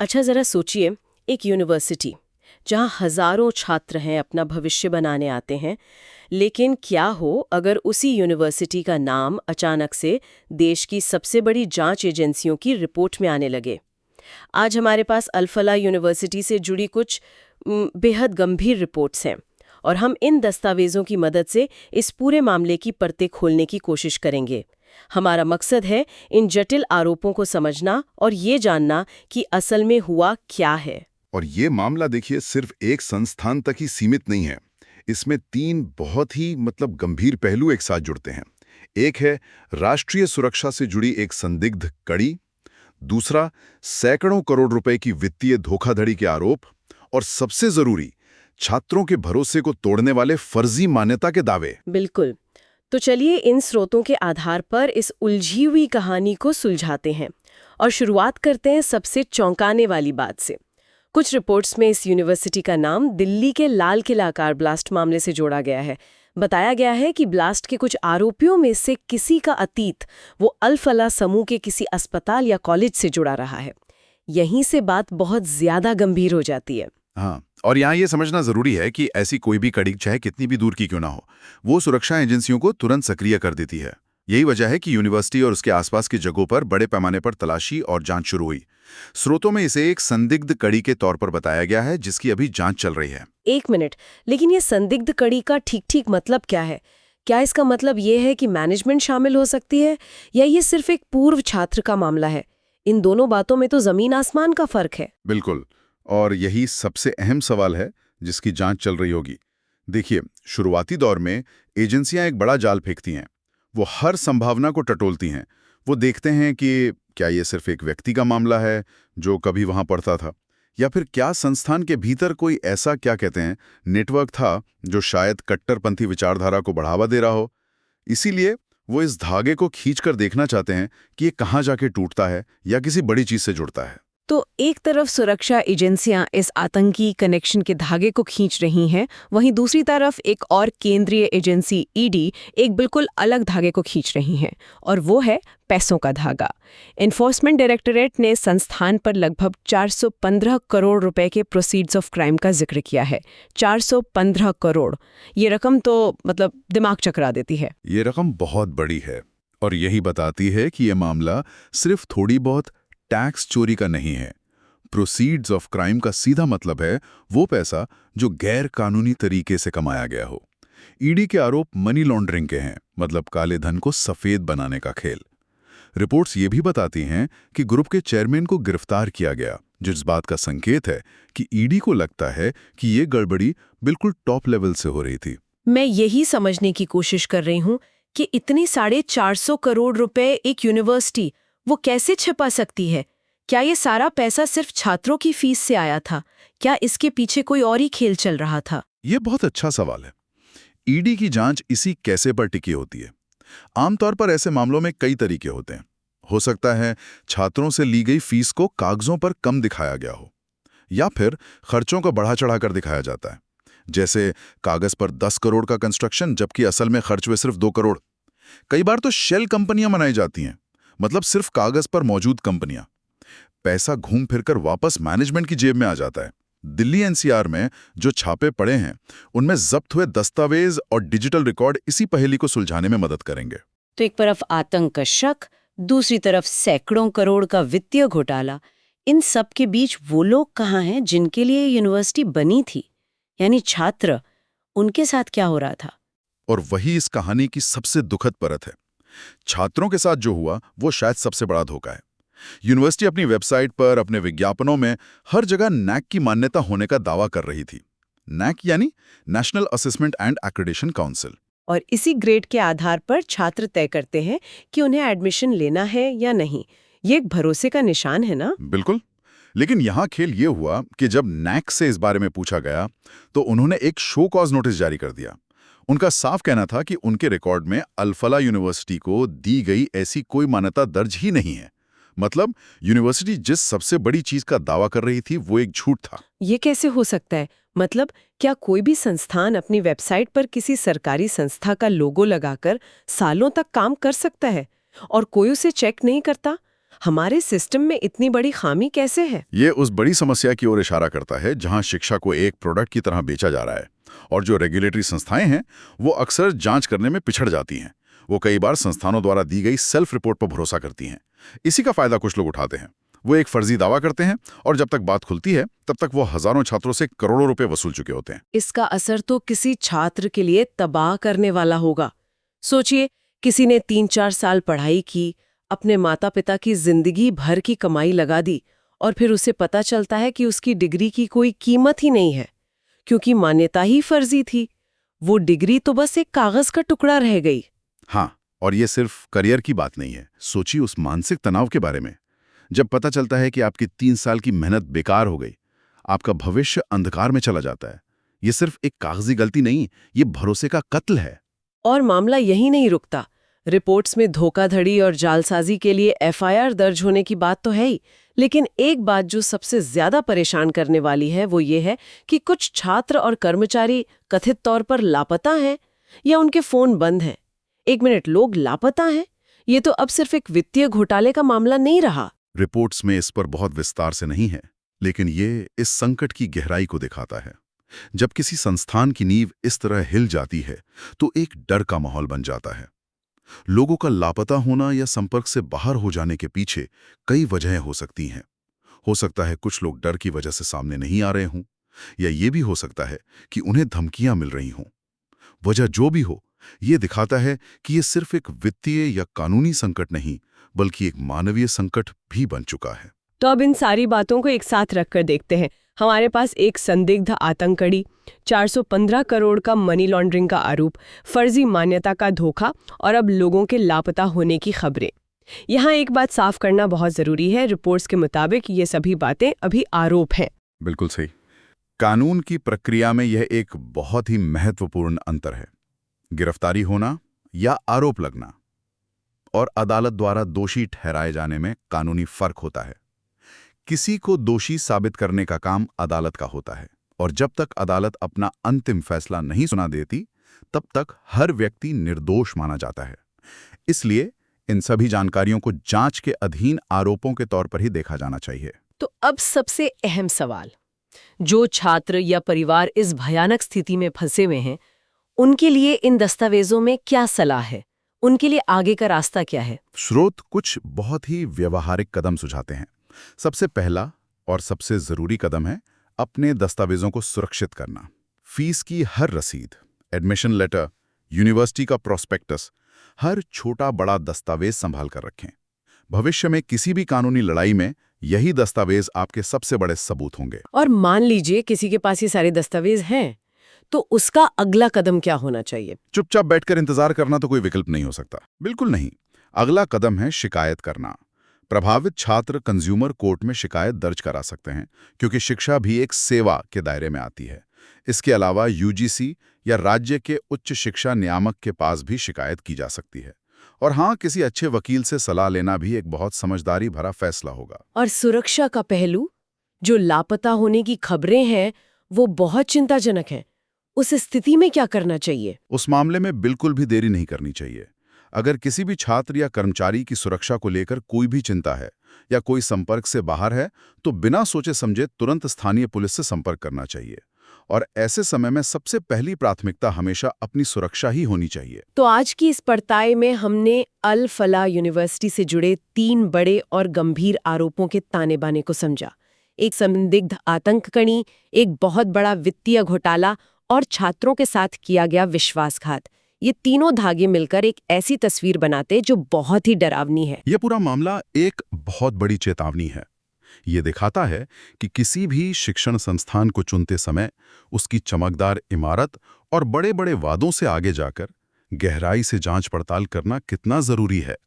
अच्छा जरा सोचिए, एक यूनिवर्सिटी जहाँ हजारों छात्र हैं, अपना भविष्य बनाने आते हैं, लेकिन क्या हो अगर उसी यूनिवर्सिटी का नाम अचानक से देश की सबसे बड़ी जांच एजेंसियों की रिपोर्ट में आने लगे। आज हमारे पास अल-फलाह यूनिवर्सिटी से जुड़ी कुछ बेहद गंभीर रिपोर्ट्स हैं और हम इन दस्तावेजों की मदद से इस पूरे मामले की परतें खोलने की कोशिश करेंगे। हमारा मकसद है इन जटिल आरोपों को समझना और ये जानना कि असल में हुआ क्या है। और ये मामला देखिए सिर्फ एक संस्थान तक ही सीमित नहीं है। इसमें 3 बहुत ही गंभीर पहलू एक साथ जुड़ते हैं। एक है राष्ट्रीय सुरक्षा से जुड़ी एक संदिग्ध कड़ी, दूसरा सैकड़ों करोड़ रुपए की वित्तीय धोखाधड़ी के आरोप, और सबसे जरूरी छात्रों के भरोसे को तोड़ने वाले फर्जी मान्यता के दावे। बिल्कुल। तो चलिए इन स्रोतों के आधार पर इस उलझी हुई कहानी को सुलझाते हैं और शुरुआत करते हैं सबसे चौंकाने वाली बात से। कुछ रिपोर्ट्स में इस यूनिवर्सिटी का नाम दिल्ली के लाल किला आकार ब्लास्ट मामले से जोड़ा गया है। बताया गया है कि ब्लास्ट के कुछ आरोपियों में से किसी का अतीत वो अल-फलाह समूह के किसी अस्पताल या कॉलेज से जुड़ा रहा है। यहीं से बात बहुत ज्यादा गंभीर हो जाती है। हाँ, और यहाँ ये समझना जरूरी है कि ऐसी कोई भी कड़ी, चाहे कितनी भी दूर की क्यों ना हो, वो सुरक्षा एजेंसियों को तुरंत सक्रिय कर देती है। यही वजह है कि यूनिवर्सिटी और उसके आसपास की जगहों पर बड़े पैमाने पर तलाशी और जांच शुरू हुई। स्रोतों में इसे एक संदिग्ध कड़ी के तौर पर बताया गया है, जिसकी अभी जांच चल रही है। एक मिनट, लेकिन ये संदिग्ध कड़ी का ठीक मतलब क्या है? क्या इसका मतलब ये है कि मैनेजमेंट शामिल हो सकती है या ये सिर्फ एक पूर्व छात्र का मामला है? इन दोनों बातों में तो जमीन आसमान का फर्क है। बिल्कुल, और यही सबसे अहम सवाल है जिसकी जांच चल रही होगी। देखिए, शुरुआती दौर में एजेंसियां एक बड़ा जाल फेंकती हैं। वो हर संभावना को टटोलती हैं। वो देखते हैं कि क्या ये सिर्फ एक व्यक्ति का मामला है जो कभी वहां पढ़ता था, या फिर क्या संस्थान के भीतर कोई ऐसा नेटवर्क था जो शायद कट्टरपंथी विचारधारा को बढ़ावा दे रहा हो। इसीलिए वो इस धागे को खींचकर देखना चाहते हैं कि ये कहाँ जाके टूटता है या किसी बड़ी चीज से जुड़ता है। तो एक तरफ सुरक्षा एजेंसियां इस आतंकी कनेक्शन के धागे को खींच रही हैं, वहीं दूसरी तरफ एक और केंद्रीय एजेंसी ईडी एक बिल्कुल अलग धागे को खींच रही हैं, और वो है पैसों का धागा। एनफोर्समेंट डायरेक्टरेट ने संस्थान पर लगभग 415 करोड़ रुपए के प्रोसीड्स ऑफ क्राइम का जिक्र किया है। 415 करोड़, ये रकम तो दिमाग चकरा देती है। ये रकम बहुत बड़ी है और यही बताती है कि ये मामला सिर्फ थोड़ी बहुत टैक्स चोरी का नहीं है। प्रोसीड्स ऑफ क्राइम का सीधा मतलब है वो पैसा जो गैर कानूनी तरीके से कमाया गया हो। ईडी के आरोप मनी लॉन्ड्रिंग के हैं, काले धन को सफेद बनाने का खेल। रिपोर्ट्स ये भी बताती हैं कि ग्रुप के चेयरमैन को गिरफ्तार किया गया, जिस बात का संकेत है कि ईडी को लगता है कि ये गड़बड़ी बिल्कुल टॉप लेवल से हो रही थी। मैं यही समझने की कोशिश कर रही हूँ कि इतनी 450 करोड़ रुपए एक यूनिवर्सिटी वो कैसे छिपा सकती है? क्या ये सारा पैसा सिर्फ छात्रों की फीस से आया था? क्या इसके पीछे कोई और ही खेल चल रहा था? ये बहुत अच्छा सवाल है। ईडी की जांच इसी कैसे पर टिकी होती है। आमतौर पर ऐसे मामलों में कई तरीके होते हैं। हो सकता है छात्रों से ली गई फीस को कागजों पर कम दिखाया गया हो, या फिर खर्चों को बढ़ा चढ़ाकर दिखाया जाता है, जैसे कागज पर 10 करोड़ का कंस्ट्रक्शन जबकि असल में खर्च हुए सिर्फ 2 करोड़। कई बार तो शेल कंपनियां बनाई जाती हैं, सिर्फ कागज पर मौजूद कंपनियां। पैसा घूम फिरकर वापस मैनेजमेंट की जेब में आ जाता है। दिल्ली एनसीआर में जो छापे पड़े हैं, उनमें जब्त हुए दस्तावेज और डिजिटल रिकॉर्ड इसी पहेली को सुलझाने में मदद करेंगे। तो एक तरफ आतंक का शक, दूसरी तरफ सैकड़ों करोड़ का वित्तीय घोटाला। इन सब के बीच वो लोग कहाँ हैं जिनके लिए यूनिवर्सिटी बनी थी, यानी छात्र? उनके साथ क्या हो रहा था? और वही इस कहानी की सबसे दुखद परत है। छात्रों के साथ जो हुआ वो शायद सबसे बड़ा धोखा है। यूनिवर्सिटी अपनी वेबसाइट पर, अपने विज्ञापनों में हर जगह नैक की मान्यता होने का दावा कर रही थी। नैक यानी national assessment and accreditation council. और इसी ग्रेड के आधार पर छात्र तय करते हैं कि उन्हें एडमिशन लेना है या नहीं। ये एक भरोसे का निशान है ना? बिल्कुल। लेकिन यहाँ खेल ये हुआ कि जब नैक से इस बारे में पूछा गया तो उन्होंने एक शो कॉज नोटिस जारी कर दिया। उनका साफ कहना था कि उनके रिकॉर्ड में अल-फलाह यूनिवर्सिटी को दी गई ऐसी कोई मान्यता दर्ज ही नहीं है। यूनिवर्सिटी जिस सबसे बड़ी चीज का दावा कर रही थी वो एक झूठ था। ये कैसे हो सकता है? क्या कोई भी संस्थान अपनी वेबसाइट पर किसी सरकारी संस्था का लोगो लगाकर सालों तक काम कर सकता है और कोई उसे चेक नहीं करता? हमारे सिस्टम में इतनी बड़ी खामी कैसे है? ये उस बड़ी समस्या की ओर इशारा करता है जहां शिक्षा को एक प्रोडक्ट की तरह बेचा जा रहा है और जो रेगुलेटरी संस्थाएं हैं वो अक्सर जांच करने में पिछड़ जाती हैं। वो कई बार संस्थानों द्वारा दी गई सेल्फ रिपोर्ट पर भरोसा करती हैं। इसी का फायदा कुछ लोग उठाते हैं। वो एक फर्जी दावा करते हैं और जब तक बात खुलती है तब तक वो हजारों छात्रों से करोड़ों रुपए वसूल चुके होते हैं। इसका असर तो किसी छात्र के लिए तबाह करने वाला होगा। सोचिए, किसी ने 3-4 साल पढ़ाई की, अपने माता पिता की जिंदगी भर की कमाई लगा दी और फिर उसे पता चलता है कि उसकी डिग्री की कोई कीमत ही नहीं है क्योंकि मान्यता ही फर्जी थी। वो डिग्री तो बस एक कागज का टुकड़ा रह गई। हाँ, और ये सिर्फ करियर की बात नहीं है। सोचिए उस मानसिक तनाव के बारे में। जब पता चलता है कि आपकी 3 साल की मेहनत बेकार हो गई, आपका भविष्य अंधकार में चला जाता है। ये सिर्फ एक कागजी गलती नहीं, ये भरोसे का कत्ल है। और मामला यही नहीं रुकता। रिपोर्ट्स में धोखाधड़ी और जालसाजी के लिए एफआईआर दर्ज होने की बात तो है ही, लेकिन एक बात जो सबसे ज्यादा परेशान करने वाली है वो ये है कि कुछ छात्र और कर्मचारी कथित तौर पर लापता हैं या उनके फोन बंद हैं। एक मिनट, लोग लापता हैं? ये तो अब सिर्फ एक वित्तीय घोटाले का मामला नहीं रहा। रिपोर्ट्स में इस पर बहुत विस्तार से नहीं है, लेकिन ये इस संकट की गहराई को दिखाता है। जब किसी संस्थान की नींव इस तरह हिल जाती है तो एक डर का माहौल बन जाता है। लोगों का लापता होना या संपर्क से बाहर हो जाने के पीछे कई वजहें हो सकती हैं। हो सकता है कुछ लोग डर की वजह से सामने नहीं आ रहे हों, या ये भी हो सकता है कि उन्हें धमकियां मिल रही हों। वजह जो भी हो, ये दिखाता है कि ये सिर्फ एक वित्तीय या कानूनी संकट नहीं, बल्कि एक मानवीय संकट भी बन चुका है। तो अब इन सारी बातों को एक साथ रखकर देखते हैं। हमारे पास एक संदिग्ध आतंकवादी, 415 करोड़ का मनी लॉन्ड्रिंग का आरोप, फर्जी मान्यता का धोखा और अब लोगों के लापता होने की खबरें। यहाँ एक बात साफ करना बहुत जरूरी है, रिपोर्ट्स के मुताबिक ये सभी बातें अभी आरोप हैं। बिल्कुल सही। कानून की प्रक्रिया में यह एक बहुत ही महत्वपूर्ण अंतर है। गिरफ्तारी होना या आरोप लगना और अदालत द्वारा दोषी ठहराए जाने में कानूनी फर्क होता है। किसी को दोषी साबित करने का काम अदालत का होता है और जब तक अदालत अपना अंतिम फैसला नहीं सुना देती, तब तक हर व्यक्ति निर्दोष माना जाता है। इसलिए इन सभी जानकारियों को जांच के अधीन आरोपों के तौर पर ही देखा जाना चाहिए। तो अब सबसे अहम सवाल, जो छात्र या परिवार इस भयानक स्थिति में फंसे हुए हैं, उनके लिए इन दस्तावेजों में क्या सलाह है? उनके लिए आगे का रास्ता क्या है? स्रोत कुछ बहुत ही व्यवहारिक कदम सुझाते हैं। सबसे पहला और सबसे जरूरी कदम है अपने दस्तावेजों को सुरक्षित करना। फीस की हर रसीद, एडमिशन लेटर, यूनिवर्सिटी का प्रोस्पेक्टस, हर छोटा बड़ा दस्तावेज संभाल कर रखें। भविष्य में किसी भी कानूनी लड़ाई में यही दस्तावेज आपके सबसे बड़े सबूत होंगे। और मान लीजिए किसी के पास ये सारे दस्तावेज हैं, तो उसका अगला कदम क्या होना चाहिए? चुपचाप बैठकर इंतजार करना तो कोई विकल्प नहीं हो सकता। बिल्कुल नहीं। अगला कदम है शिकायत करना। प्रभावित छात्र कंज्यूमर कोर्ट में शिकायत दर्ज करा सकते हैं, क्योंकि शिक्षा भी एक सेवा के दायरे में आती है। इसके अलावा यूजीसी या राज्य के उच्च शिक्षा नियामक के पास भी शिकायत की जा सकती है। और हाँ, किसी अच्छे वकील से सलाह लेना भी एक बहुत समझदारी भरा फैसला होगा। और सुरक्षा का पहलू, जो लापता होने की खबरें हैं, वो बहुत चिंताजनक है। उस स्थिति में क्या करना चाहिए? उस मामले में बिल्कुल भी देरी नहीं करनी चाहिए। अगर किसी भी छात्र या कर्मचारी की सुरक्षा को लेकर कोई भी चिंता है या कोई संपर्क से बाहर है, तो बिना सोचे समझे तुरंत स्थानीय पुलिस से संपर्क करना चाहिए। और ऐसे समय में सबसे पहली प्राथमिकता हमेशा अपनी सुरक्षा ही होनी चाहिए। तो आज की इस पड़ताल में हमने अल फलाह यूनिवर्सिटी से जुड़े 3 बड़े और गंभीर आरोपों के ताने बाने को समझा। एक संदिग्ध आतंकवादी, एक बहुत बड़ा वित्तीय घोटाला और छात्रों के साथ किया गया विश्वासघात। ये तीनों धागे मिलकर एक ऐसी तस्वीर बनाते जो बहुत ही डरावनी है। यह पूरा मामला एक बहुत बड़ी चेतावनी है। ये दिखाता है कि किसी भी शिक्षण संस्थान को चुनते समय उसकी चमकदार इमारत और बड़े बड़े वादों से आगे जाकर गहराई से जांच पड़ताल करना कितना जरूरी है।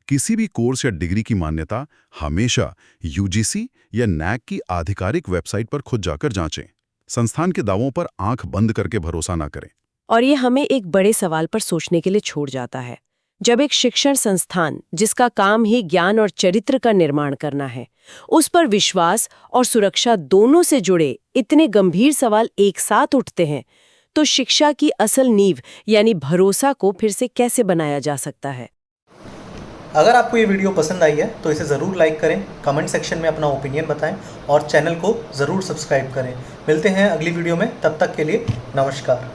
किसी भी कोर्स या डिग्री की मान्यता हमेशा यूजीसी या नैक की आधिकारिक वेबसाइट पर खुद जाकर जांचें। संस्थान के दावों पर आंख बंद करके भरोसा ना करें। और ये हमें एक बड़े सवाल पर सोचने के लिए छोड़ जाता है। जब एक शिक्षण संस्थान, जिसका काम ही ज्ञान और चरित्र का निर्माण करना है, उस पर विश्वास और सुरक्षा दोनों से जुड़े इतने गंभीर सवाल एक साथ उठते हैं, तो शिक्षा की असल नींव यानी भरोसा को फिर से कैसे बनाया जा सकता है? अगर आपको ये वीडियो पसंद आई है तो इसे ज़रूर लाइक करें, कमेंट सेक्शन में अपना ओपिनियन बताएं और चैनल को ज़रूर सब्सक्राइब करें। मिलते हैं अगली वीडियो में, तब तक के लिए नमस्कार।